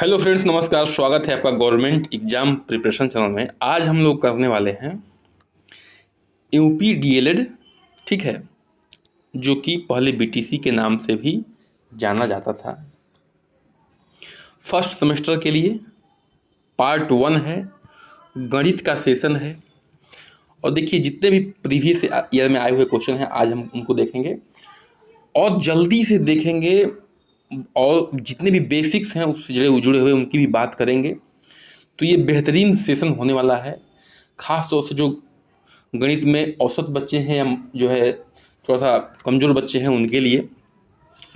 Hello friends, नमस्कार। स्वागत है आपका गवर्नमेंट एग्जाम प्रिपरेशन चैनल में। आज हम लोग करने वाले हैं यूपी डीएलएड, ठीक है, जो कि पहले बीटीसी के नाम से भी जाना जाता था। फर्स्ट सेमेस्टर के लिए पार्ट 1 है, गणित का सेशन है। और देखिए, जितने भी प्रीवियस ईयर में आए हुए क्वेश्चन हैं आज हम उनको देखेंगे और जल्दी से देखेंगे, और जितने भी बेसिक्स हैं उससे जुड़े हुए उनकी भी बात करेंगे। तो ये बेहतरीन सेशन होने वाला है, ख़ास तौर से जो गणित में औसत बच्चे हैं या जो है थोड़ा सा कमज़ोर बच्चे हैं उनके लिए।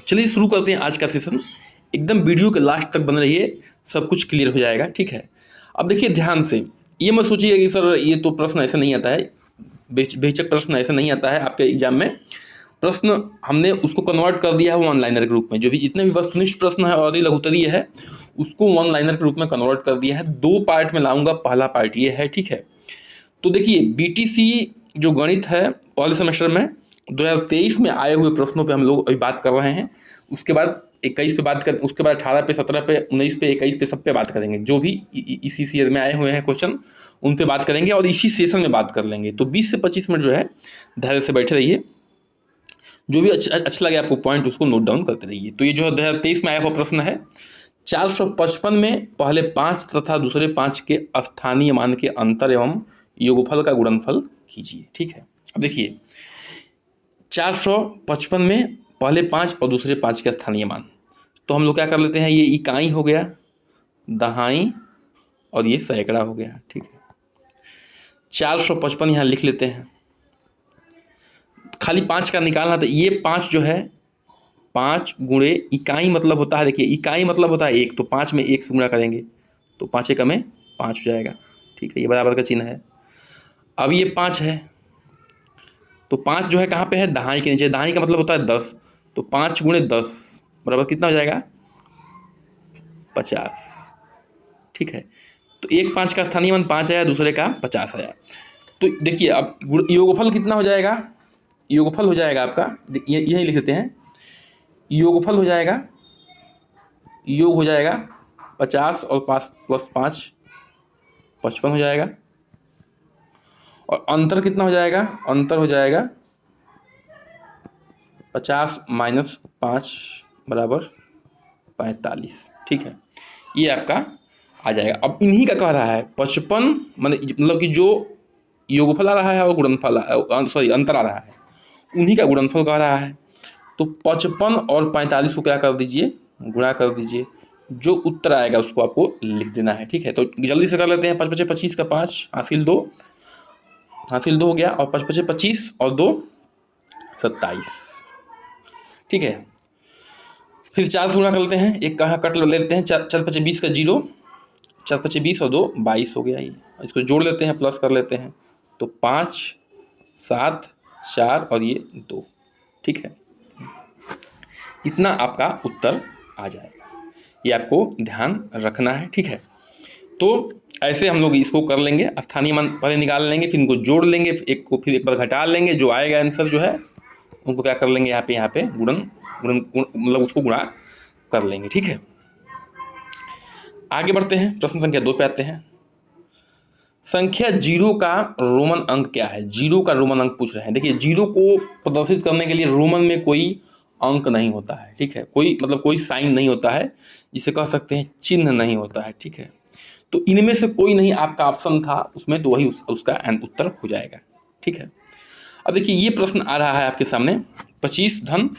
चलिए शुरू करते हैं आज का सेशन। एकदम वीडियो के लास्ट तक बने रहिए, सब कुछ क्लियर हो जाएगा, ठीक है। अब देखिए ध्यान से, ये मत सोचिए कि सर ये तो प्रश्न ऐसे नहीं आता है, बेशक प्रश्न ऐसे नहीं आता है आपके एग्जाम में। प्रश्न हमने उसको कन्वर्ट कर दिया है वन लाइनर के रूप में। जो भी जितने भी वस्तुनिष्ठ प्रश्न है और लघुत्तरीय है उसको वन लाइनर के रूप में कन्वर्ट कर दिया है। 2 पार्ट में लाऊंगा, पहला पार्ट ये है, ठीक है। तो देखिए बीटीसी जो गणित है पहले सेमेस्टर में 2023 में आए हुए प्रश्नों पे हम लोग अभी बात कर रहे हैं। उसके बाद 21 पे बात कर, उसके बाद 18 पे, 17 पे, 19 पे, 21 पे, सब पे बात करेंगे। जो भी इसी ईयर में आए हुए हैं क्वेश्चन उन पे बात करेंगे और इसी सेशन में बात कर लेंगे। तो 20 से 25 मिनट जो है धैर्य से बैठे रहिए। जो भी अच्छा लगे आपको पॉइंट उसको नोट डाउन करते रहिए। तो ये जो 2023 में आया हुआ प्रश्न है, 455 में पहले 5 तथा दूसरे 5 के स्थानीय मान के अंतर एवं योगफल का गुणनफल कीजिए, ठीक है। अब देखिए 455 में पहले 5 और दूसरे 5 के स्थानीय मान, तो हम लोग क्या कर लेते हैं, ये इकाई हो गया, दहाई और ये सैकड़ा हो गया, ठीक है। 455 यहाँ लिख लेते हैं। खाली 5 का निकालना, तो ये 5 जो है 5 गुणे इकाई मतलब होता है, देखिए इकाई मतलब होता है 1, तो 5 में 1 से गुणा करेंगे तो 5 एकम में 5 हो जाएगा, ठीक है। ये बराबर का चिन्ह है। अब ये 5 है तो 5 जो है कहाँ पे है, दहाई के नीचे। दहाई का मतलब होता है 10, तो 5 गुणे 10 बराबर कितना हो जाएगा, 50, ठीक है। तो एक 5 का स्थानीय मान 5 आया, दूसरे का 50 आया। तो देखिए अब योगफल कितना हो जाएगा, योगफल हो जाएगा आपका, यही लिख देते हैं, योगफल हो जाएगा, योग हो जाएगा 50 और 5 प्लस 5 55 हो जाएगा। और अंतर कितना हो जाएगा, अंतर हो जाएगा 50 माइनस 5 बराबर 45, ठीक है। ये आपका आ जाएगा। अब इन्हीं का कह रहा है 55, मतलब कि जो योगफल आ रहा है और गुणनफल अंतर आ रहा है, उन्हीं का गुणनफल कह रहा है। तो 55 और 45 को क्या कर दीजिए, गुणा कर दीजिए। जो उत्तर आएगा उसको आपको लिख देना है, ठीक है। तो जल्दी से कर लेते हैं। 5 5 25 का 5 हासिल 2 हो गया, और 5 5 25 और 2 27, ठीक है। फिर 4 से गुणा कर लेते हैं, एक कहाँ कट लेते हैं, 4 5 20 का 0, 4 5 20 और 2 22 हो गया। ये इसको जोड़ लेते हैं, प्लस कर लेते हैं, तो 5 7 4 और ये 2, ठीक है। इतना आपका उत्तर आ जाएगा। ये आपको ध्यान रखना है, ठीक है। तो ऐसे हम लोग इसको कर लेंगे। स्थानीय मान पहले निकाल लेंगे, फिर इनको जोड़ लेंगे, एक को फिर एक बार घटा लेंगे, जो आएगा आंसर जो है उनको क्या कर लेंगे, यहाँ पे गुणन मतलब उसको गुणा कर लेंगे, ठीक है। आगे बढ़ते हैं, प्रश्न संख्या 2 पे आते हैं। संख्या 0 का रोमन अंक क्या है, 0 का रोमन अंक पूछ रहे हैं। देखिए 0 को प्रदर्शित करने के लिए रोमन में कोई अंक नहीं होता है, ठीक है। कोई मतलब कोई साइन नहीं होता है, जिसे कह सकते हैं चिन्ह नहीं होता है, ठीक है। तो इनमें से कोई नहीं आपका ऑप्शन था उसमें, तो वही उसका उत्तर हो जाएगा, ठीक है। अब देखिए ये प्रश्न आ रहा है आपके सामने, 25 धन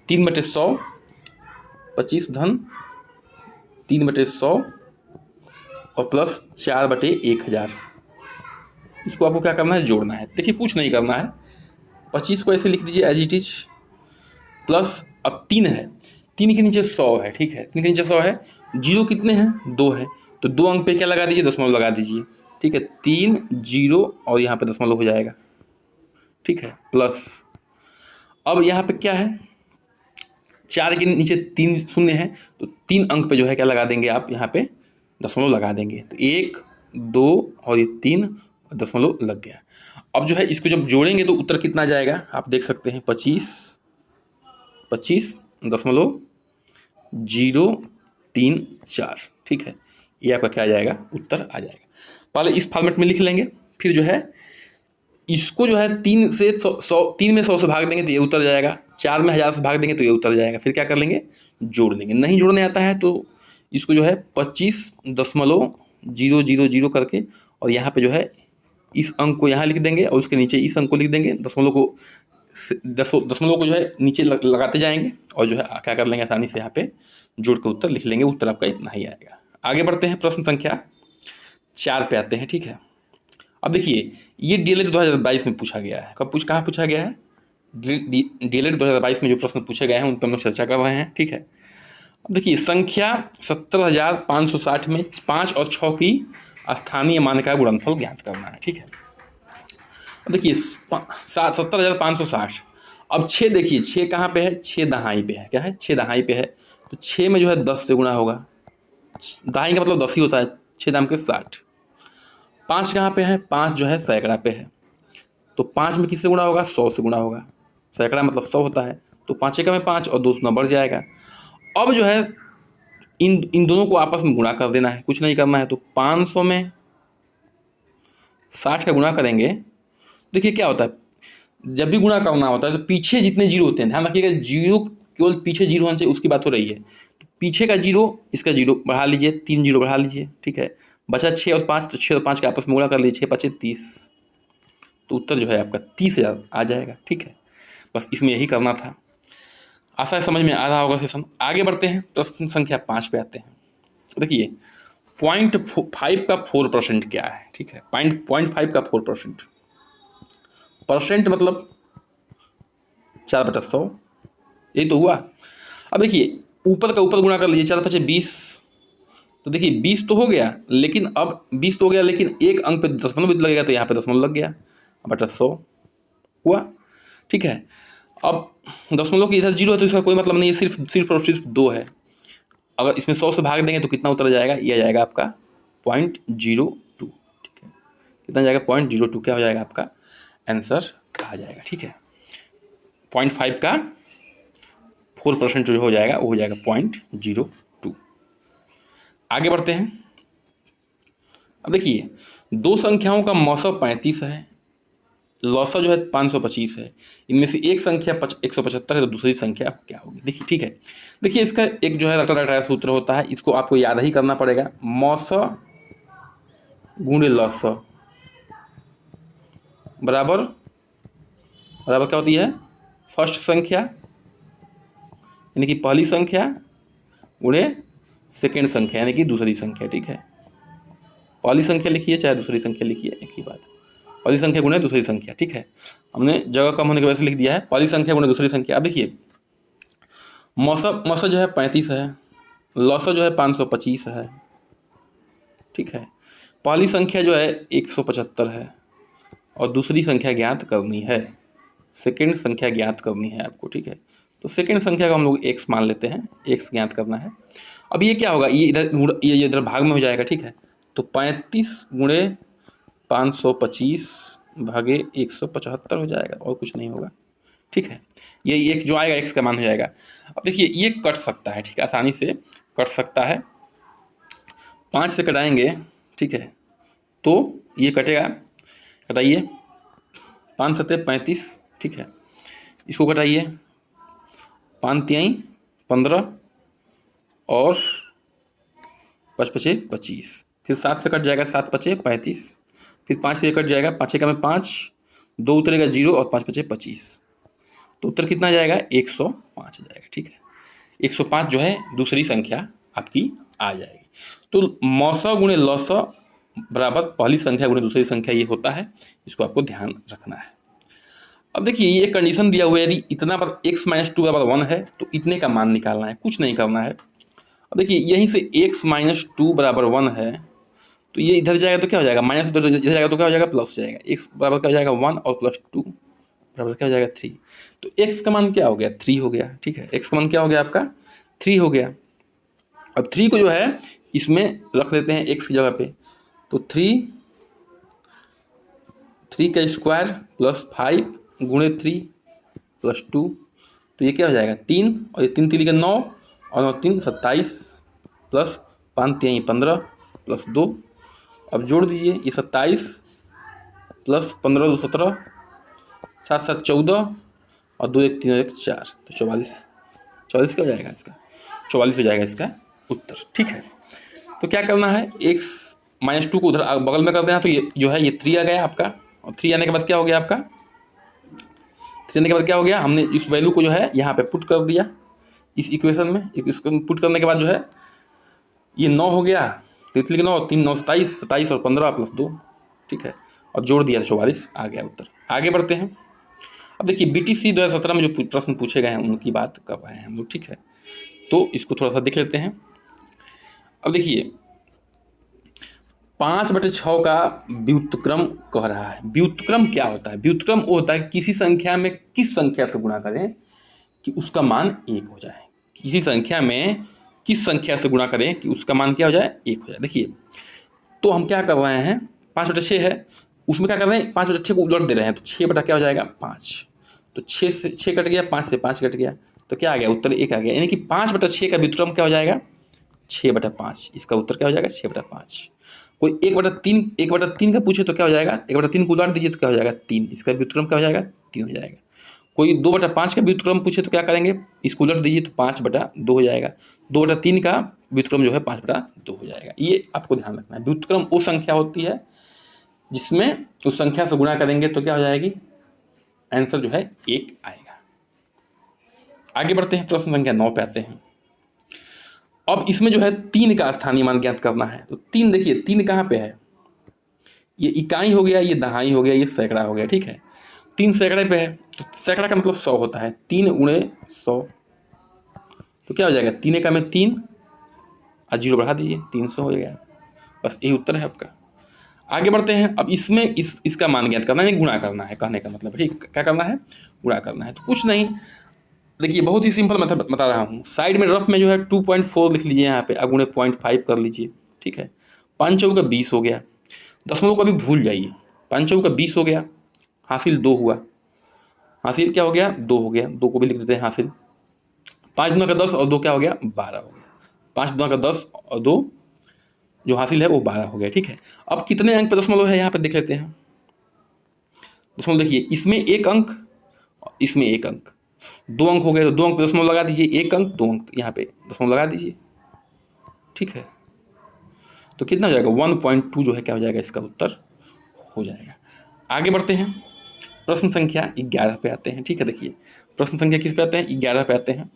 3/100, 25 धन 3/100 और प्लस 4/1000। इसको आपको क्या करना है, जोड़ना है। देखिए कुछ नहीं करना है, 25 को ऐसे लिख दीजिए एज इट इज, प्लस अब 3 है, 3 के नीचे 100 है, ठीक है। 3 के नीचे 100 है, 0 कितने हैं, 2 है, तो 2 अंक पे क्या लगा दीजिए, दशमलव लगा दीजिए, ठीक है। 3 0 और यहाँ पे दशमलव हो जाएगा, ठीक है, प्लस अब यहाँ पे क्या है, 4 के नीचे 3 शून्य है, तो 3 अंक पे जो है क्या लगा देंगे आप, यहाँ पे दशमलव लगा देंगे, तो 1 2 और ये 3 दशमलव लग गया। अब जो है इसको जब जोड़ेंगे तो उत्तर कितना जाएगा, आप देख सकते हैं 25.034, ठीक है, ये आपका क्या आ जाएगा, उत्तर आ जाएगा। पहले इस फॉर्मेट में लिख लेंगे, फिर जो है इसको जो है 3 से 100 3 में 100 से भाग देंगे तो ये उतर जाएगा, 4 में 1000 से भाग देंगे तो ये उतर जाएगा। फिर क्या कर लेंगे, जोड़ लेंगे। नहीं जोड़ने आता है तो इसको जो है 25.000 करके और यहाँ पे जो है इस अंक को यहाँ लिख देंगे और उसके नीचे इस अंक को लिख देंगे। दशमलव को जो है नीचे लगाते जाएंगे और जो है क्या कर लेंगे, आसानी से यहाँ पे जोड़ के उत्तर लिख लेंगे। उत्तर आपका इतना ही आएगा। आगे बढ़ते हैं, प्रश्न संख्या 4 पे आते हैं। ठीक है, अब देखिए ये DLED 2022 में पूछा गया है। कहाँ पूछा गया है, DLED 2022 में जो प्रश्न पूछे गए हैं उन पर हम लोग चर्चा कर रहे हैं। ठीक है, अब देखिए संख्या 70,560 में 5 और 6 की स्थानीय मानक गुणनफल ज्ञात करना है। ठीक है, अब देखिए 70,560, अब 6 देखिए 6 कहाँ पे है, 6 दहाई पे है। क्या है, 6 दहाई पे है, तो 6 में जो है 10 से गुणा होगा। दहाई का मतलब 10 ही होता है, 6 दाम के 60। 5 कहाँ पे है, 5 जो है सैकड़ा पे है, तो 5 में किससे गुणा होगा, 100 से गुणा होगा। सैकड़ा मतलब 100 होता है, तो 5 एकड़ में 5 और 2 गुना बढ़ जाएगा। अब जो है इन दोनों को आपस में गुणा कर देना है, कुछ नहीं करना है। तो 500 में 60 का गुणा करेंगे। देखिए क्या होता है, जब भी गुणा करना होता है तो पीछे जितने जीरो होते हैं, ध्यान रखिएगा, जीरो केवल पीछे जीरो होना चाहिए, उसकी बात हो रही है। तो पीछे का जीरो, इसका जीरो बढ़ा लीजिए, 3 जीरो बढ़ा लीजिए। ठीक है, बचा 6 और 5, तो 6 और 5 के आपस में गुणा कर लीजिए, 6 5 30, तो उत्तर जो है आपका 30,000 आ जाएगा। ठीक है, बस इसमें यही करना था। आशा है समझ में आ रहा होगा सेशन। आगे बढ़ते हैं, प्रश्न संख्या 5 पे आते हैं। देखिए 0.5 का 4% क्या है। ठीक है, 0.5 का 4%, परसेंट मतलब 4/100, यही तो हुआ। अब देखिए ऊपर का ऊपर गुणा कर लीजिए, 4 5 20, तो देखिए 20 तो हो गया, लेकिन अब 20 तो हो गया, लेकिन एक अंक पे दशमलव भी लगेगा, तो यहाँ पे दशमलव लग गया, बटा 100 हुआ। ठीक है, अब दशमलव की इधर जीरो है तो इसका कोई मतलब नहीं है, सिर्फ और सिर्फ 2 है। अगर इसमें 100 से भाग देंगे तो कितना उत्तर जाएगा, ये आ जाएगा आपका 0.02। ठीक है, कितना जाएगा, 0.02, क्या हो जाएगा आपका आंसर आ जाएगा। ठीक है, 0.5 का 4% जो हो जाएगा वो हो जाएगा 0.02। आगे बढ़ते हैं। अब देखिए दो संख्याओं का मौसम 35 है, लौसा जो है 525 है। इनमें से एक संख्या 175 है, तो दूसरी संख्या क्या होगी। देखिए ठीक है, देखिए इसका एक जो है रटा सूत्र होता है, इसको आपको याद ही करना पड़ेगा। मौसा गुणे लौसा बराबर क्या होती है, फर्स्ट संख्या यानी कि पहली संख्या गुणे सेकेंड संख्या यानी कि दूसरी संख्या। ठीक है, पहली संख्या लिखिए चाहे दूसरी संख्या लिखिए, एक ही बात, पहली संख्या गुणे दूसरी संख्या। ठीक है, हमने जगह कम होने की वजह से लिख दिया है पहली संख्या गुणे दूसरी संख्या। अब देखिए मौसा जो है 35 है, लौसा जो है 525 है। ठीक है, पहली संख्या जो है 175 है और दूसरी संख्या ज्ञात करनी है, सेकेंड संख्या ज्ञात करनी है आपको। ठीक है, तो सेकेंड संख्या को हम लोग x मान लेते हैं, x ज्ञात करना है। अब ये क्या होगा, ये इधर भाग में हो जाएगा। ठीक है, तो 35 गुणे 525 भागे 175 हो जाएगा, और कुछ नहीं होगा। ठीक है, ये एक जो आएगा x का मान हो जाएगा। अब देखिए ये कट सकता है, ठीक है, आसानी से कट सकता है, 5 से कटाएंगे। ठीक है, तो ये कटेगा, कटाइए, 5 7 35। ठीक है, इसको कटाइए, 5 3 15 और 5 5 25, फिर 7 से कट जाएगा, 7 5 35, फिर 5 से कट जाएगा, 5 1 में 5, 2 उतरेगा 0 और 5 5 25, तो उत्तर कितना जाएगा, 105 जाएगा। ठीक है, 105 जो है दूसरी संख्या आपकी आ जाएगी। तो मौसा गुणे लौसा बराबर पहली संख्या गुणे दूसरी संख्या, ये होता है, इसको आपको ध्यान रखना है। अब देखिए ये कंडीशन दिया हुआ है, यदि इतना पर x - 2 बराबर 1 है तो इतने का मान निकालना है, कुछ नहीं करना है। अब देखिए यहीं से x - 2 बराबर 1 है, तो ये इधर जाएगा तो क्या हो जाएगा, माइनस इधर जाएगा तो क्या हो जाएगा, प्लस हो जाएगा। x बराबर क्या हो जाएगा 1 और प्लस 2 बराबर क्या हो जाएगा 3, तो x का मान क्या हो गया 3 हो गया। ठीक है, x का मान क्या हो गया आपका 3 हो गया। अब 3 को जो है इसमें रख देते हैं x की जगह पे, तो 3 का स्क्वायर प्लस 5 गुणे 3 प्लस 2, तो ये क्या हो जाएगा 3, और ये 3 3 9 और 9 3 27 प्लस 5 3 15 प्लस 2, अब जोड़ दीजिए, ये 27 प्लस 15 2 17, 7 7 14 और 2 1 3 1 4, तो 44। 44 क्या हो जाएगा इसका? 44 हो जाएगा इसका उत्तर। ठीक है, तो क्या करना है, x -2 को उधर बगल में कर देना, तो ये जो है ये 3 आ गया आपका, और 3 आने के बाद क्या हो गया आपका, 3 आने के बाद क्या हो गया, हमने इस वैल्यू को जो है यहाँ पे पुट कर दिया इस इक्वेशन में। इसको पुट करने के बाद जो है ये 9 हो गया, तो इसलिए 9 3 9 27, 27 और 15 प्लस 2, ठीक है, और जोड़ दिया 44 आ गया उत्तर। आगे बढ़ते हैं। अब देखिए BTC 2017 में जो प्रश्न पूछे गए हैं उनकी बात कर रहे हैं हम लोग, ठीक है, तो इसको थोड़ा सा देख लेते हैं। अब देखिए 5/6 का व्युत्क्रम कह रहा है। व्युत्क्रम क्या होता है? व्युत्क्रम वो होता है किसी संख्या में किस संख्या से गुणा करें कि उसका मान 1 हो जाए। किसी संख्या में किस संख्या से गुणा करें कि उसका मान क्या हो जाए, 1 हो जाए। देखिए तो हम क्या कर रहे हैं, 5/6 है, उसमें क्या कर रहे हैं, 5/6 को उलट दे रहे हैं, तो 6 बटा क्या हो जाएगा 5, तो 6 से 6 कट गया, 5 से 5 कट गया, तो क्या आ गया उत्तर 1 आ गया। यानी कि 5/6 का व्युत्क्रम क्या हो जाएगा 6/5, इसका उत्तर क्या हो जाएगा 6/5। कोई 1/3 का पूछे तो क्या हो जाएगा, 1/3 को उलट दीजिए तो क्या हो जाएगा 3, इसका व्युत्क्रम क्या हो जाएगा 3 हो जाएगा। कोई 2/5 का व्युत्क्रम पूछे तो क्या करेंगे, इसको उलट दीजिए तो 5/2 हो जाएगा। 2/3 का व्युत्क्रम जो है 5/2 हो जाएगा। ये आपको ध्यान रखना है। व्युत्क्रम वो संख्या होती है जिसमें उस संख्या से गुणा करेंगे तो क्या हो जाएगी, आंसर जो है 1 आएगा। आगे बढ़ते हैं, प्रश्न संख्या 9 पे आते हैं। अब इसमें जो है 3 का स्थानीय मान ज्ञात करना है। तो 3 देखिए 3 कहाँ पे है, ये इकाई हो गया, ये दहाई हो गया, ये सैकड़ा हो गया, ठीक है। 3 सैकड़े पे है, तो सैकड़ा का मतलब 100 होता है, 3 × 100, तो क्या हो जाएगा 3 एकम में 3 और 0 बढ़ा दीजिए, 300 हो गया। बस यही उत्तर है आपका। आगे बढ़ते हैं। अब इसमें इसका मान ज्ञात करना है, गुणा करना है, कहने का मतलब, ठीक, क्या करना है, गुणा करना है। तो कुछ नहीं, देखिए बहुत ही सिंपल मेथड बता रहा हूँ। साइड में रफ में जो है 2.4 लिख लीजिए यहाँ पे, अगुणे 0.5 कर लीजिए, ठीक है। 5 चौका 20 हो गया, दशमलव को अभी भूल जाइए, 5 चौका 20 हो गया, हासिल 2 हुआ, हासिल क्या हो गया 2 हो गया, 2 को भी लिख देते हैं हासिल। 5 दूना का 10 और 2 क्या हो गया 12 हो गया, 5 दूना का 10 और 2 जो हासिल है वो 12 हो गया, ठीक है। अब कितने अंक पे दशमलव है यहाँ पे देख लेते हैं। दशमलव देखिए इसमें 1 अंक, इसमें 1 अंक, 2 अंक हो गए, तो 2 अंक पे दशमलव लगा दीजिए, 1 अंक 2 अंक यहाँ पे दशमलव लगा दीजिए, ठीक है। तो कितना हो जाएगा 1.2 जो है क्या हो जाएगा इसका उत्तर हो जाएगा। आगे बढ़ते हैं, प्रश्न संख्या 11 पे आते हैं, ठीक है। देखिए प्रश्न संख्या किस पे आते हैं, 11 पे आते हैं।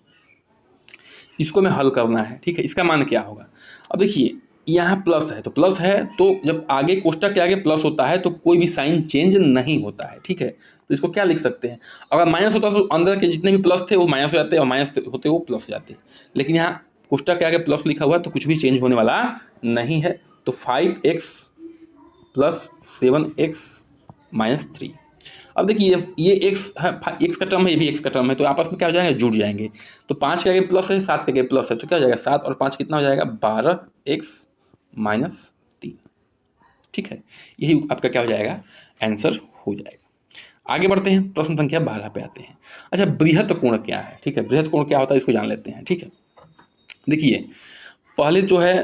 इसको में हल करना है, ठीक है। इसका मान क्या होगा, अब देखिए यहाँ प्लस है, तो प्लस है तो जब आगे कोष्टक के आगे प्लस होता है तो कोई भी साइन चेंज नहीं होता है, ठीक है। तो इसको क्या लिख सकते हैं, अगर माइनस होता तो अंदर के जितने भी प्लस थे वो माइनस हो जाते और माइनस होते वो प्लस हो जाते, लेकिन यहाँ कोष्टक के आगे प्लस लिखा हुआ है तो कुछ भी चेंज होने वाला नहीं है। तो 5x + 7x - 3। अब देखिए ये x है, x का टर्म है, ये भी x का टर्म है, तो आपस में क्या हो जाएंगे, जुड़ जाएंगे। तो 5 के आगे प्लस है, 7 के आगे प्लस है, तो क्या हो जाएगा 7 और 5 कितना हो जाएगा 12x - 3, ठीक है। यही आपका क्या हो जाएगा आंसर हो जाएगा। आगे बढ़ते हैं, प्रश्न संख्या 12 पे आते हैं। अच्छा बृहत कोण क्या है, ठीक है, बृहत कोण क्या होता है इसको जान लेते हैं, ठीक है। देखिए पहले जो है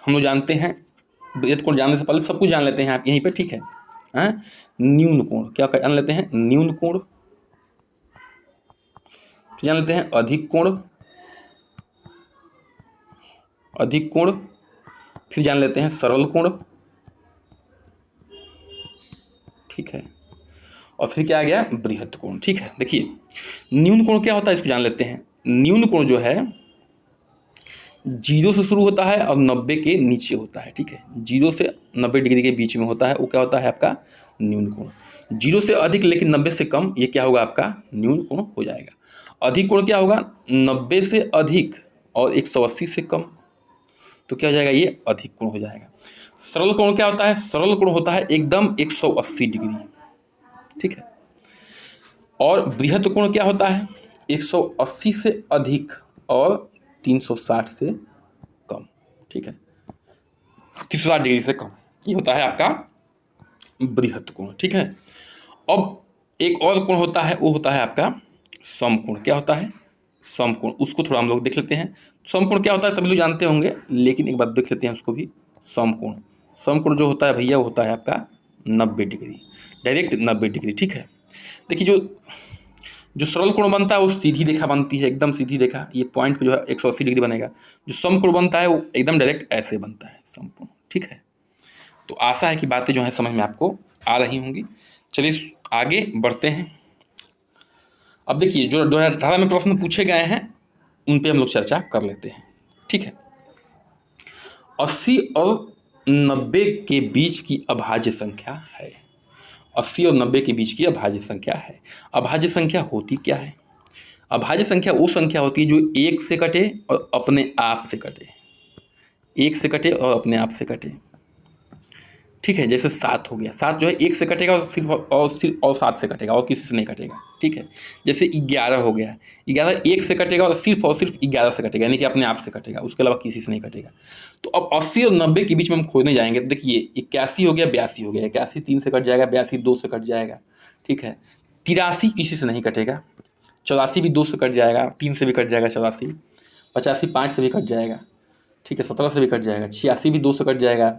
हम लोग जानते हैं, बृहत कोण जानने से पहले सब कुछ जान लेते हैं आप यहीं पे, ठीक है। हाँ, न्यून कोण क्या जान लेते हैं, न्यून कोण, फिर जान लेते हैं अधिक कोण, अधिक कोण, फिर जान लेते हैं सरल कोण, ठीक है, और फिर क्या आ गया बृहत कोण, ठीक है। देखिए न्यून कोण क्या होता है इसको जान लेते हैं। न्यून कोण जो है 0 से शुरू होता है और 90 के नीचे होता है, ठीक है। 0 से 90 डिग्री के बीच में होता है, वो क्या होता है आपका न्यून कोण। 0 से अधिक लेकिन 90 से कम, ये क्या होगा आपका न्यून कोण हो जाएगा। अधिक कोण क्या होगा 90 से अधिक और 180 से कम, तो क्या हो जाएगा ये अधिक कोण हो जाएगा। सरल कोण क्या होता है, सरल कोण होता है एकदम 180 डिग्री, ठीक है। और बृहत कोण क्या होता है 180 से अधिक और 360 से कम, ठीक है, 360 डिग्री से कम, ये होता है आपका बृहत कोण, ठीक है। अब एक और कोण होता है, वो होता है आपका समकोण। क्या होता है समकोण, उसको थोड़ा हम लोग देख लेते हैं। समकोण क्या होता है सभी लोग जानते होंगे, लेकिन एक बार देख लेते हैं उसको भी। समकोण, समकोण जो होता है भैया वो होता है आपका 90 डिग्री, डायरेक्ट 90 डिग्री, ठीक है। देखिए जो सरल कोण बनता है वो सीधी रेखा बनती है, एकदम सीधी रेखा, ये पॉइंट पे जो है 180 डिग्री बनेगा। जो समकोण बनता है वो एकदम डायरेक्ट ऐसे बनता है, समकोण, ठीक है। तो आशा है कि बातें जो है समझ में आपको आ रही होंगी। चलिए आगे बढ़ते हैं। अब देखिए जो 2018 में प्रश्न पूछे गए हैं उन पे हम लोग चर्चा कर लेते हैं, ठीक है। 80 और 90 के बीच की अभाज्य संख्या है। 80 और 90 के बीच की अभाज्य संख्या है। अभाज्य संख्या होती क्या है? अभाज्य संख्या वो संख्या होती है जो एक से कटे और अपने आप से कटे, एक से कटे और अपने आप से कटे, ठीक है। जैसे 7 हो गया, 7 जो है एक से कटेगा और सिर्फ 7 से कटेगा और किसी से नहीं कटेगा, ठीक है। जैसे 11 हो गया, 11 एक से कटेगा और सिर्फ 11 से कटेगा, यानी कि अपने आप से कटेगा, उसके अलावा किसी से नहीं कटेगा। तो अब 80 और 90 के बीच में हम खोजने जाएंगे तो देखिए 81 हो गया, 82 हो गया, 81 3 से कट जाएगा, 82 2 से कट जाएगा, ठीक है। 83 किसी से नहीं कटेगा, 84 भी 2 से कट जाएगा, 3 से भी कट जाएगा 84, 85 5 से भी कट जाएगा, ठीक है, 17 से भी कट जाएगा, 86 भी 2 से कट जाएगा,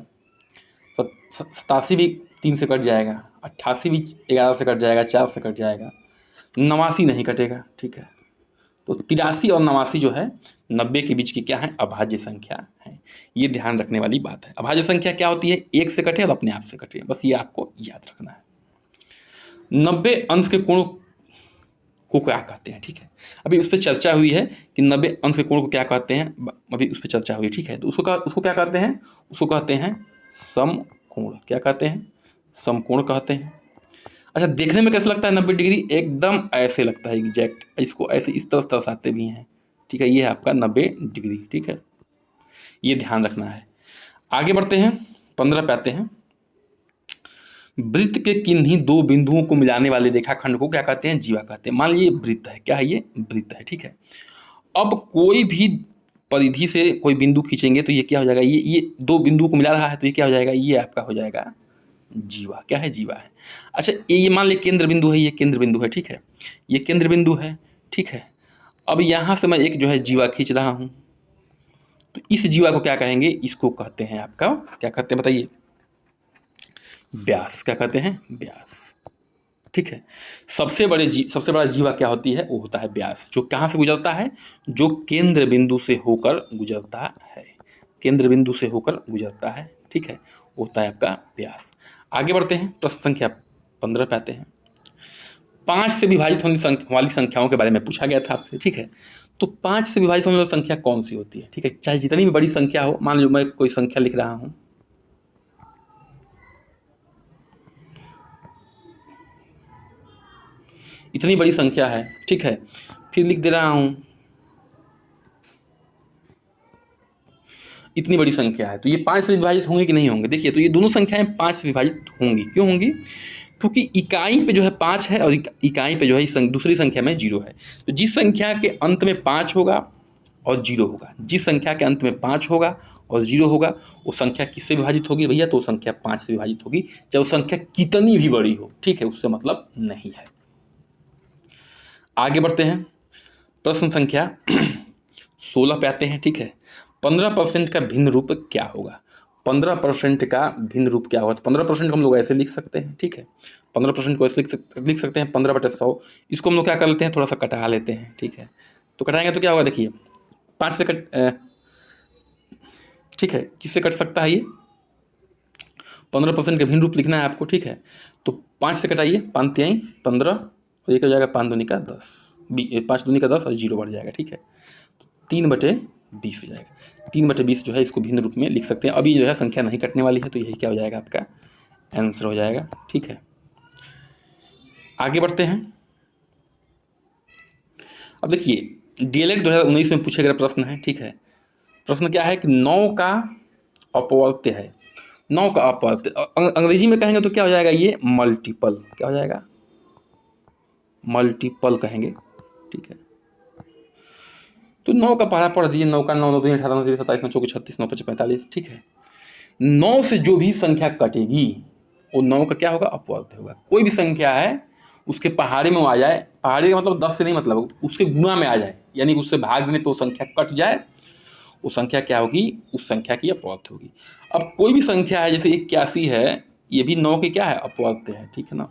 87 भी 3 से कट जाएगा, 88 भी 11 से कट जाएगा, 4 से कट जाएगा, 89 नहीं कटेगा, ठीक है। तो 83 और 89 जो है 90 के बीच की क्या है? अभाज्य संख्या है। ये ध्यान रखने वाली बात है। अभाज्य संख्या क्या होती है? एक से कटे और अपने आप से कटे, बस ये आपको याद रखना है। 90 अंश के कोण को क्या कहते हैं, ठीक है। अभी उस पर चर्चा हुई है कि 90 अंश के कोण को क्या कहते हैं, अभी उस पर चर्चा हुई, ठीक है। तो उसको क्या कहते हैं? उसको कहते हैं समकोण। क्या कहते हैं? समकोण कहते हैं। अच्छा, देखने में कैसे लगता है 90 डिग्री? एकदम ऐसे लगता है एग्जैक्ट, इसको ऐसे इस तरह दर्शाते भी हैं, ठीक है। ये है आपका 90 डिग्री, ठीक है, ये ध्यान रखना है। आगे बढ़ते हैं, 15 पे आते हैं। वृत्त के किन्हीं दो बिंदुओं को मिलाने वाले रेखाखंड को क्या कहते हैं? जीवा कहते हैं। मान लीजिए वृत्त है, क्या है ये? वृत्त है, ठीक है। अब कोई भी परिधि से कोई बिंदु खींचेंगे तो ये क्या हो जाएगा? ये दो बिंदु को मिला रहा है तो ये क्या हो जाएगा? ये आपका हो जाएगा जीवा। क्या है? जीवा है। अच्छा, ये मान लीजिए केंद्र बिंदु है, ये केंद्र बिंदु है, ठीक है, ये केंद्र बिंदु है, ठीक है। अब यहाँ से मैं एक जो है जीवा खींच रहा हूँ, तो इस जीवा को क्या कहेंगे? इसको कहते हैं आपका, क्या कहते हैं बताइए? व्यास। क्या कहते हैं? व्यास, ठीक है। सबसे बड़ा जीवा क्या होती है? वो होता है व्यास, जो कहाँ से गुजरता है? जो केंद्र बिंदु से होकर गुजरता है, केंद्र बिंदु से होकर गुजरता है, ठीक है, वो होता है आपका व्यास। आगे बढ़ते हैं, प्रश्न संख्या 15 पे आते हैं। 5 से विभाजित होने वाली संख्याओं के बारे में पूछा गया था आपसे, ठीक है। तो 5 से विभाजित होने वाली संख्या कौन सी होती है? ठीक है, चाहे जितनी भी बड़ी संख्या हो, मान लो मैं कोई संख्या लिख रहा हूँ, इतनी बड़ी संख्या है, ठीक है, फिर लिख दे रहा हूँ इतनी बड़ी संख्या है, तो ये 5 से विभाजित होंगे कि नहीं होंगे? देखिए, तो ये दोनों संख्याएं 5 से विभाजित होंगी। क्यों होंगी? क्योंकि इकाई पे जो है 5 है और इकाई पे जो है दूसरी संख्या में 0 है। तो जिस संख्या के अंत में 5 होगा और 0 होगा, जिस संख्या के अंत में 5 होगा और 0 होगा, वो संख्या किससे विभाजित होगी भैया? तो संख्या 5 से विभाजित होगी, चाहे वो संख्या कितनी भी बड़ी हो, ठीक है, उससे मतलब नहीं है। आगे बढ़ते हैं, प्रश्न संख्या 16 पे आते हैं, ठीक है। 15% का भिन्न रूप क्या होगा? 15% का भिन्न रूप क्या होगा? तो 15% को हम लोग ऐसे लिख सकते हैं, ठीक है, 15% को ऐसे लिख सकते हैं 15/100। इसको हम लोग क्या कर लेते हैं? थोड़ा सा कटा लेते हैं, ठीक है। तो कटाएंगे तो क्या होगा? देखिए 5 से ठीक है, किससे कट सकता है ये? 15% का भिन्न रूप लिखना है आपको, ठीक है। तो 5 से कटाइए, 5 तिहाई 15 और एक हो जाएगा 5 दूनी का 10, 5 दूनी का 10 और 0 बढ़ जाएगा, ठीक है। 3/20 हो जाएगा। 3/20 जो है इसको भिन्न रूप में लिख सकते हैं। अभी जो है संख्या नहीं कटने वाली है, तो यही क्या हो जाएगा? आपका आंसर हो जाएगा, ठीक है। आगे बढ़ते हैं। अब देखिए डीएलएड 2019 में पूछे गए प्रश्न है, ठीक है। प्रश्न क्या है कि 9 का अपवर्त्य है, 9 का अपवर्त्य, अंग्रेजी में कहेंगे तो क्या हो जाएगा? ये मल्टीपल। क्या हो जाएगा? मल्टीपल कहेंगे, ठीक है। तो 9 का पढ़ा पढ़ दिए, 9 का 9 9 18 9 27 9 24 36 9 25 45, ठीक है। 9 से जो भी संख्या कटेगी वो 9 का क्या होगा? अपवर्त्य होगा। कोई भी संख्या है उसके पहाड़े में वो आ जाए, पहाड़े का मतलब 10 से नहीं, मतलब उसके गुणा में आ जाए, यानी उससे भाग देने पर वो संख्या कट जाए, वो संख्या क्या होगी, उस संख्या की अपवर्त्य होगी। अब कोई भी संख्या है, जैसे 81 है, ये भी 9 की क्या है, अपवर्त्य है, ठीक है ना।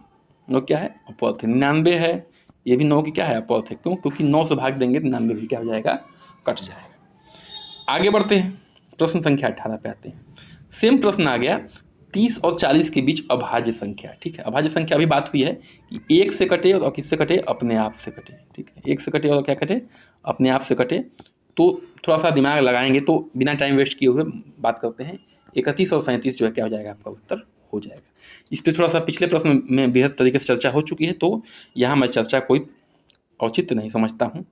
9 क्या है, अपवर्त्य। 99 है, ये भी 9 की क्या है, अपवर्त्य। क्यों, क्योंकि 9 से भाग देंगे 99 भी क्या हो जाएगा, कट जाएगा। आगे बढ़ते हैं, प्रश्न संख्या 18 पे आते हैं। सेम प्रश्न आ गया, 30 और 40 के बीच अभाज्य संख्या, ठीक है। अभाज्य संख्या अभी बात हुई है कि एक से कटे और किससे कटे, अपने आप से कटे, ठीक है। एक से कटे और क्या कटे, अपने आप से कटे। तो थोड़ा सा दिमाग लगाएंगे तो बिना टाइम वेस्ट किए हुए बात करते हैं। 31 और 37 जो है क्या हो जाएगा, आपका उत्तर हो जाएगा। इस पर थोड़ा सा पिछले प्रश्न में बेहद तरीके से चर्चा हो चुकी है, तो यहाँ मैं चर्चा कोई औचित्य नहीं समझता हूँ।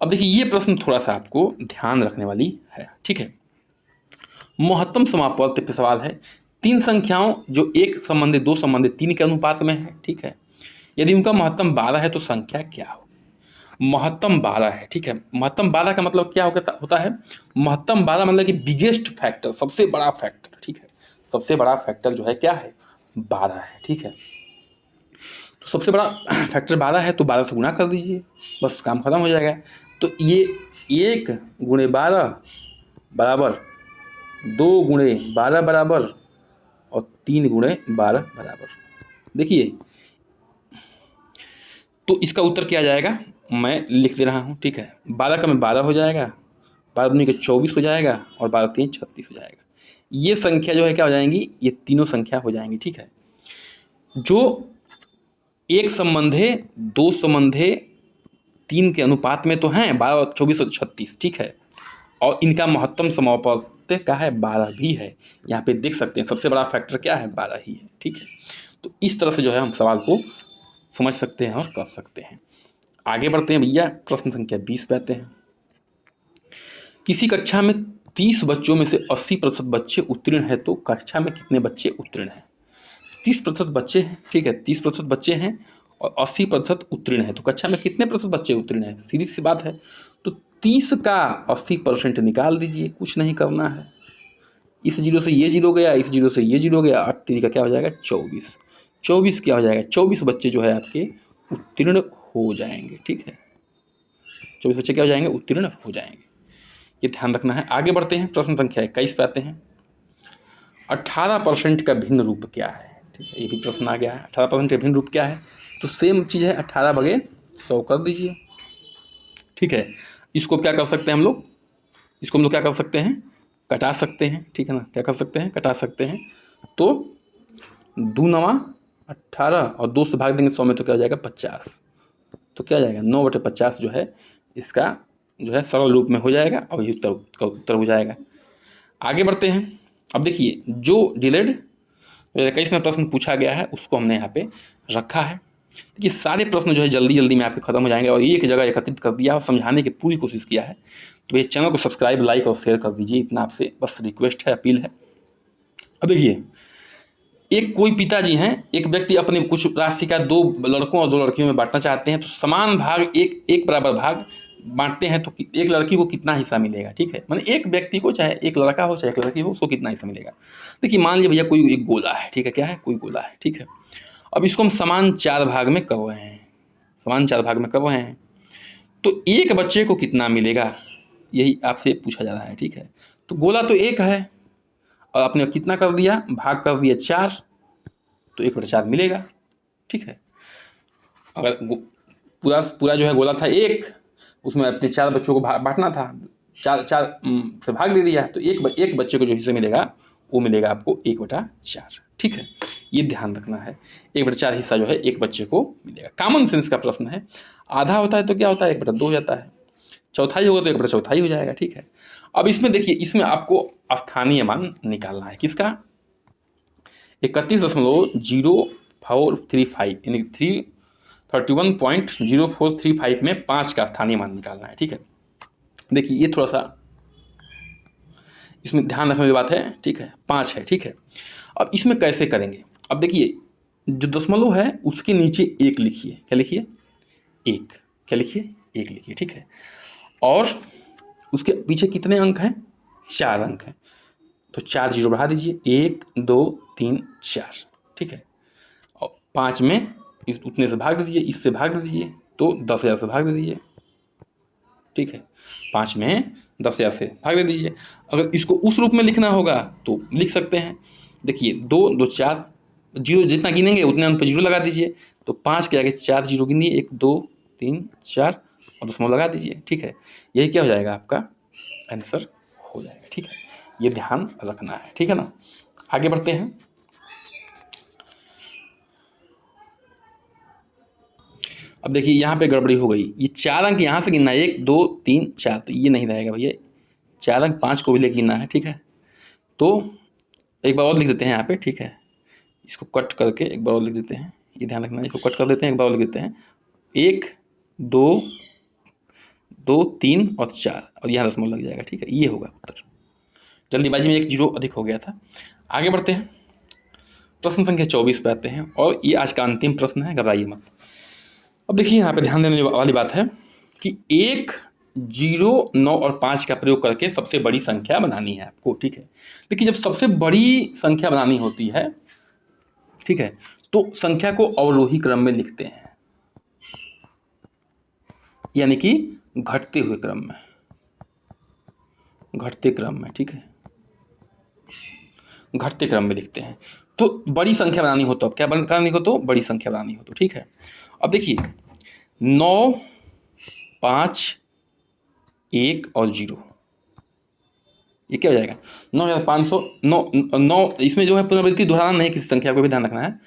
अब देखिए, ये प्रश्न थोड़ा सा आपको ध्यान रखने वाली है, ठीक है। महत्तम समापवर्त्य पे सवाल है। तीन संख्याओं जो एक संबंधित दो संबंधित तीन के अनुपात में है, ठीक है। यदि उनका महत्तम 12 है तो संख्या क्या हो। महत्तम 12 है, ठीक है। महत्तम 12 का मतलब क्या होता है, महत्तम 12 मतलब कि बिगेस्ट फैक्टर, सबसे बड़ा फैक्टर, ठीक है। सबसे बड़ा फैक्टर जो है क्या है, 12 है, ठीक है। तो सबसे बड़ा फैक्टर 12 है, तो 12 से गुणा कर दीजिए, बस काम खत्म हो जाएगा। तो ये 1 गुणे 12 बराबर 2 गुणे 12 बराबर और 3 गुणे 12 बराबर। देखिए, तो इसका उत्तर क्या आ जाएगा, मैं लिख दे रहा हूँ, ठीक है। 12 का में 12 हो जाएगा, 12 दूनी के 24 हो जाएगा और 12 3 36 हो जाएगा। ये संख्या जो है क्या हो जाएंगी, ये तीनों संख्या हो जाएंगी, ठीक है। जो एक संबंधे दो संबंधे तीन के अनुपात में तो हैं, 12 24 और 36, ठीक है। और इनका महत्तम समापवर्त्य क्या है, 12 भी है। यहाँ पे देख सकते हैं सबसे बड़ा फैक्टर क्या है, 12 ही है, ठीक है। तो इस तरह से जो है हम सवाल को समझ सकते हैं और कर सकते हैं। आगे बढ़ते हैं भैया, प्रश्न संख्या 20 पे आते हैं। किसी कक्षा में 30 बच्चों में से 80% बच्चे उत्तीर्ण है, तो कक्षा में कितने बच्चे उत्तीर्ण हैं। 30% बच्चे हैं, ठीक है। 30% बच्चे हैं और 80% उत्तीर्ण है, तो कक्षा में कितने प्रतिशत बच्चे उत्तीर्ण हैं, सीधी सी बात है। तो 30 का 80% निकाल दीजिए, कुछ नहीं करना है। इस जीरो से ये जीरो गया, इस जीरो से ये जीरो गया, 8 3 का क्या हो जाएगा, 24। 24 क्या हो जाएगा, 24 बच्चे जो है आपके उत्तीर्ण हो जाएंगे, ठीक है। 24 बच्चे क्या हो जाएंगे, उत्तीर्ण हो जाएंगे, ये ध्यान रखना है। आगे बढ़ते हैं, प्रश्न संख्या 21 पे आते हैं। 18% का भिन्न रूप क्या है, ठीक है। ये भी प्रश्न आ गया है, 18% का भिन्न रूप क्या है। तो सेम चीज़ है, 18/100 कर दीजिए, ठीक है। इसको क्या कर सकते हैं हम लोग, इसको हम लोग क्या कर सकते हैं, कटा सकते हैं, ठीक है ना। क्या कर सकते हैं, कटा सकते हैं। तो 2 9 18 और 2 से भाग देंगे 100 में, तो क्या हो जाएगा, 50। तो क्या आ जाएगा, 9/50 जो है इसका जो है सरल रूप में हो जाएगा और ये उत्तर हो जाएगा। आगे बढ़ते हैं। अब देखिए, जो डिलेड 21 में प्रश्न पूछा गया है उसको हमने यहाँ पे रखा है। देखिए, सारे प्रश्न जो है जल्दी जल्दी में आपके खत्म हो जाएंगे और एक जगह एकत्रित कर दिया और समझाने की पूरी कोशिश किया है। तो ये चैनल को सब्सक्राइब, लाइक और शेयर कर दीजिए, इतना आपसे बस रिक्वेस्ट है, अपील है। अब देखिए, एक कोई पिताजी हैं, एक व्यक्ति अपने कुछ राशि का 2 लड़कों और 2 लड़कियों में बांटना चाहते हैं, तो समान भाग एक बराबर भाग बांटते हैं, तो एक लड़की को कितना हिस्सा मिलेगा, ठीक है। मतलब एक व्यक्ति को, चाहे एक लड़का हो चाहे एक लड़की हो, उसको कितना हिस्सा मिलेगा। देखिए, मान लीजिए भैया कोई एक गोला है, ठीक है। क्या है, कोई गोला है, ठीक है। अब इसको हम समान 4 भाग में कर रहे हैं, समान 4 भाग में कर रहे हैं, तो एक बच्चे को कितना मिलेगा, यही आपसे पूछा जा रहा है, ठीक है। तो गोला तो एक है और आपने कितना कर दिया, भाग कर दिया 4, तो 1/4 मिलेगा, ठीक है। अगर पूरा जो है गोला था 1, उसमें अपने 4 बच्चों को बांटना था, 4 से भाग दे दिया, तो एक बच्चे को जो हिस्से मिलेगा वो मिलेगा आपको 1/4, ठीक है। ये ध्यान रखना है, 1/4 हिस्सा जो है एक बच्चे को मिलेगा। कॉमन सेंस का प्रश्न है। आधा होता है तो क्या होता है, 1/2 हो जाता है। चौथाई होगा तो 1/4 हो जाएगा, ठीक है। अब इसमें देखिए, इसमें आपको स्थानीय मान निकालना है, किसका, 31.0435 यानी 31.0435 में 5 का स्थानीय मान निकालना है, ठीक है। देखिए, ये थोड़ा सा इसमें ध्यान रखने वाली बात है, ठीक है। 5 है, ठीक है। अब इसमें कैसे करेंगे, अब देखिए, जो दशमलव है उसके नीचे 1 लिखिए, क्या लिखिए, 1, क्या लिखिए, 1 लिखिए, ठीक है। और उसके पीछे कितने अंक हैं, 4 अंक हैं, तो 4 जीरो बढ़ा दीजिए, 1 2 3 4, ठीक है। और 5 में उतने से भाग दे दीजिए, इससे भाग दे दीजिए, तो 10,000 से भाग दे दीजिए, ठीक है, 5 में 10 हजार से भाग दे दीजिए। अगर इसको उस रूप में लिखना होगा तो लिख सकते हैं। देखिए 2 2 4, जीरो जितना गिनेंगे उतने उन पर जीरो लगा दीजिए। तो 5 के आगे 4 जीरो गिनिए, 1 2 3 4 और दशमलव लगा दीजिए। ठीक है, यही क्या हो जाएगा आपका आंसर हो जाएगा। ठीक है, ये ध्यान रखना है। ठीक है ना, आगे बढ़ते हैं। अब देखिए यहाँ पे गड़बड़ी हो गई, ये 4 अंक यहाँ से गिनना है, 1 2 3 4, तो ये नहीं रहेगा भैया, 4 अंक 5 को भी लेके गिनना है। ठीक है, तो एक बार और लिख देते हैं यहाँ पे। ठीक है, इसको कट करके एक बार और लिख देते हैं, ये ध्यान रखना है, इसको कट कर देते हैं, एक बार और लिख देते हैं, 1 2 2 3 और 4 और यहाँ दशमलव लग जाएगा। ठीक है, ये होगा उत्तर। जल्दीबाजी में एक जीरो अधिक हो गया था। आगे बढ़ते हैं, प्रश्न संख्या 24 पे आते हैं और ये आज का अंतिम प्रश्न है, घबराइए मत। अब देखिए यहाँ पे ध्यान देने वाली बात है कि 1 0 9 और 5 का प्रयोग करके सबसे बड़ी संख्या बनानी है आपको। ठीक है, देखिए जब सबसे बड़ी संख्या बनानी होती है, ठीक है, तो संख्या को अवरोही क्रम में लिखते हैं, यानी कि घटते हुए क्रम में, घटते क्रम में। ठीक है, घटते क्रम में लिखते हैं। तो बड़ी संख्या बनानी हो तो अब क्या बनानी हो, तो बड़ी संख्या बनानी हो तो। ठीक है, अब देखिए 9 5 1 और 0, ये क्या हो जाएगा 9509। इसमें जो है पुनरावृत्ति दोहराना नहीं, किसी संख्या को भी ध्यान रखना है।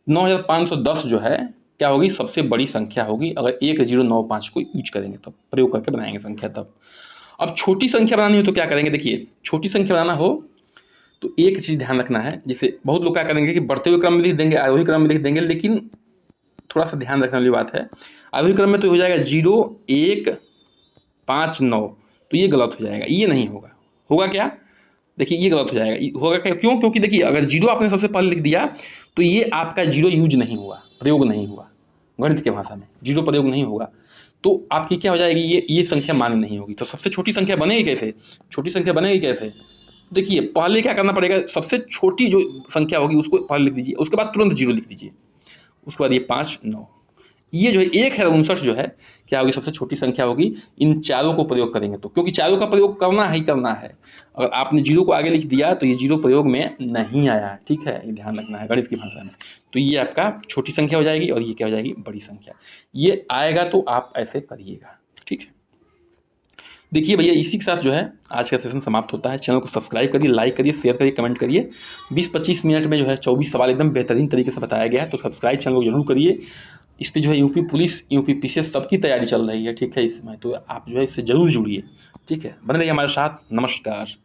9510 जो है क्या होगी, सबसे बड़ी संख्या होगी अगर 1095 को यूज करेंगे तब, प्रयोग करके बनाएंगे संख्या तब। अब छोटी संख्या बनानी हो तो क्या करेंगे, देखिए छोटी संख्या बनाना हो तो एक चीज़ ध्यान रखना है, जिसे बहुत लोग क्या करेंगे कि बढ़ते हुए क्रम में लिख देंगे, आरोही क्रम में लिख देंगे, लेकिन थोड़ा सा ध्यान रखने वाली बात है। आरोही क्रम में तो हो जाएगा 0 1 5 9, तो ये गलत हो जाएगा, ये नहीं होगा। होगा क्या, देखिए ये गलत हो जाएगा। होगा क्या, क्यों, क्योंकि देखिए अगर 0 आपने सबसे पहले लिख दिया तो ये आपका 0 यूज नहीं हुआ, प्रयोग नहीं हुआ, गणित के भाषा में 0 प्रयोग नहीं होगा, तो आपकी क्या हो जाएगी, ये संख्या मान्य नहीं होगी। तो सबसे छोटी संख्या बनेगी कैसे, छोटी संख्या बनेगी कैसे, देखिए पहले क्या करना पड़ेगा, सबसे छोटी जो संख्या होगी उसको पहले लिख दीजिए, उसके बाद तुरंत 0 लिख दीजिए, उसके बाद ये 5 9, ये जो है 1 है 59 जो है क्या होगी, सबसे छोटी संख्या होगी। इन चारों को प्रयोग करेंगे तो, क्योंकि चारों का प्रयोग करना ही करना है, अगर आपने 0 को आगे लिख दिया तो ये 0 प्रयोग में नहीं आया। ठीक है, ये ध्यान रखना है गणित की भाषा में। तो ये आपका छोटी संख्या हो जाएगी और ये क्या हो जाएगी, बड़ी संख्या। ये आएगा तो आप ऐसे करिएगा। ठीक है, देखिए भैया इसी के साथ जो है आज का सेशन समाप्त होता है। चैनल को सब्सक्राइब करिए, लाइक करिए, शेयर करिए, कमेंट करिए। 20-25 मिनट में जो है 24 सवाल एकदम बेहतरीन तरीके से बताया गया है, तो सब्सक्राइब चैनल को जरूर करिए। इस पर जो है यूपी पुलिस, यूपी पीसीएस सबकी तैयारी चल रही है। ठीक है, इस समय तो आप जो है इससे जरूर जुड़िए। ठीक है, बने रहिए हमारे साथ। नमस्कार,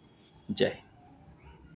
जय हिंद।